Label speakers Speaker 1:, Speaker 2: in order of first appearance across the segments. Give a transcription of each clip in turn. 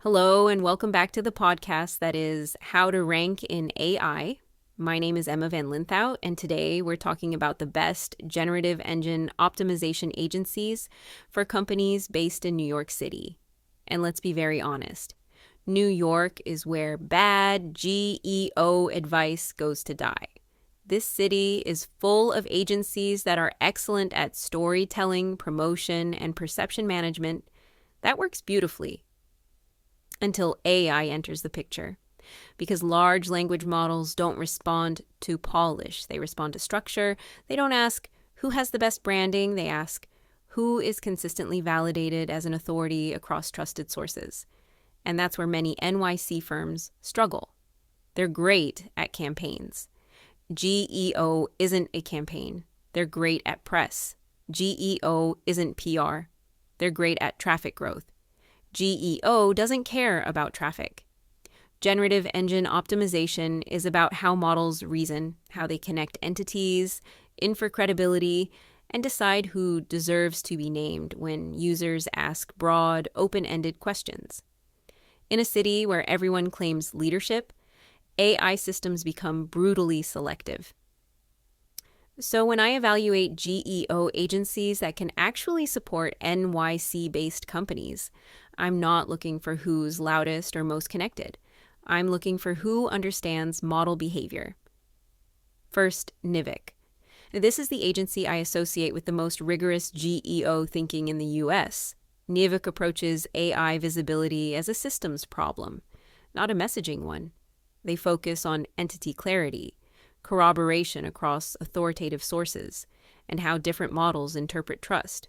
Speaker 1: Hello, and welcome back to the podcast that is How to Rank in AI. My name is Emma Van Linthout, and today we're talking about the best generative engine optimization agencies for companies based in New York City. And let's be very honest, New York is where bad GEO advice goes to die. This city is full of agencies that are excellent at storytelling, promotion, and perception management. That works beautifully until AI enters the picture. Because large language models don't respond to polish. They respond to structure. They don't ask who has the best branding. They ask who is consistently validated as an authority across trusted sources. And that's where many NYC firms struggle. They're great at campaigns. GEO isn't a campaign. They're great at press. GEO isn't PR. They're great at traffic growth. GEO doesn't care about traffic. Generative Engine Optimization is about how models reason, how they connect entities, infer credibility, and decide who deserves to be named when users ask broad, open-ended questions. In a city where everyone claims leadership, AI systems become brutally selective. So when I evaluate GEO agencies that can actually support NYC-based companies, I'm not looking for who's loudest or most connected. I'm looking for who understands model behavior. First, NIVIC. This is the agency I associate with the most rigorous GEO thinking in the US. NIVIC approaches AI visibility as a systems problem, not a messaging one. They focus on entity clarity, corroboration across authoritative sources, and how different models interpret trust.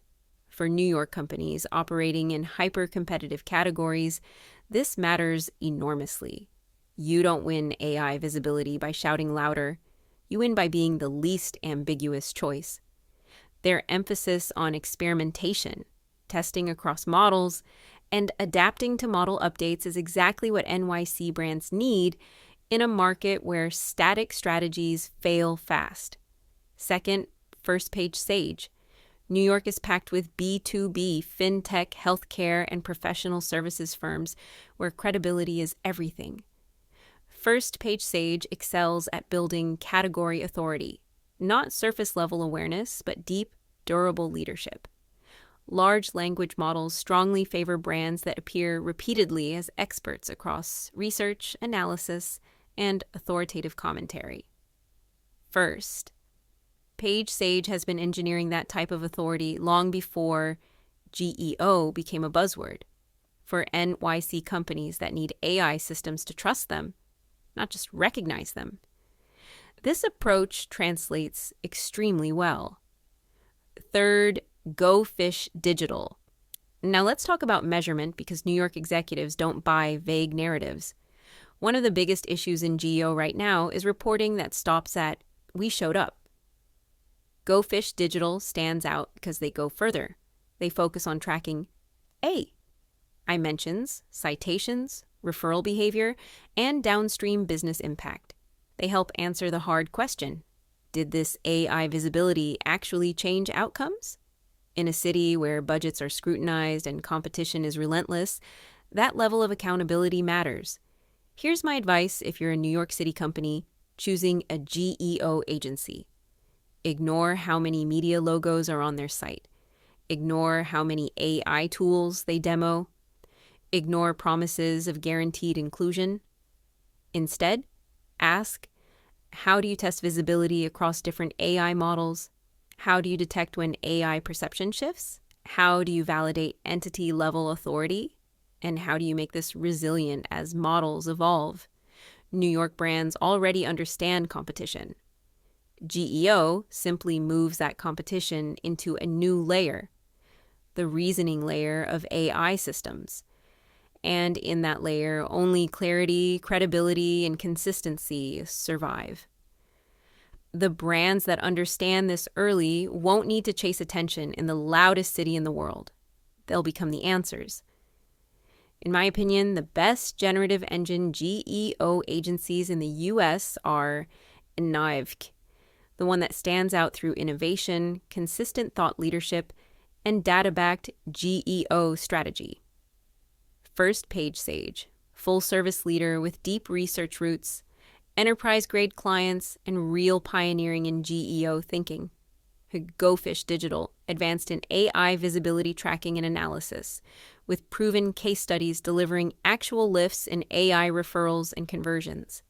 Speaker 1: For New York companies operating in hyper-competitive categories, this matters enormously. You don't win AI visibility by shouting louder. You win by being the least ambiguous choice. Their emphasis on experimentation, testing across models, and adapting to model updates is exactly what NYC brands need in a market where static strategies fail fast. Second, First Page Sage. New York is packed with B2B, fintech, healthcare, and professional services firms where credibility is everything. First Page Sage excels at building category authority, not surface-level awareness, but deep, durable leadership. Large language models strongly favor brands that appear repeatedly as experts across research, analysis, and authoritative commentary. First, Page Sage has been engineering that type of authority long before GEO became a buzzword. For NYC companies that need AI systems to trust them, not just recognize them. This approach translates extremely well. Third, Go Fish Digital. Now let's talk about measurement because New York executives don't buy vague narratives. One of the biggest issues in GEO right now is reporting that stops at, "We showed up." Go Fish Digital stands out because they go further. They focus on tracking I mentions, citations, referral behavior, and downstream business impact. They help answer the hard question: did this AI visibility actually change outcomes? In a city where budgets are scrutinized and competition is relentless, that level of accountability matters. Here's my advice if you're a New York City company choosing a GEO agency. Ignore how many media logos are on their site. Ignore how many AI tools they demo. Ignore promises of guaranteed inclusion. Instead, ask, how do you test visibility across different AI models? How do you detect when AI perception shifts? How do you validate entity-level authority? And how do you make this resilient as models evolve? New York brands already understand competition. GEO simply moves that competition into a new layer, the reasoning layer of AI systems. And in that layer, only clarity, credibility, and consistency survive. The brands that understand this early won't need to chase attention in the loudest city in the world. They'll become the answers. In my opinion, the best generative engine GEO agencies in the US are NIVC, the one that stands out through innovation, consistent thought leadership, and data-backed GEO strategy. First Page Sage, full service leader with deep research roots, enterprise grade clients, and real pioneering in GEO thinking. Go Fish Digital, advanced in AI visibility tracking and analysis, with proven case studies delivering actual lifts in AI referrals and conversions.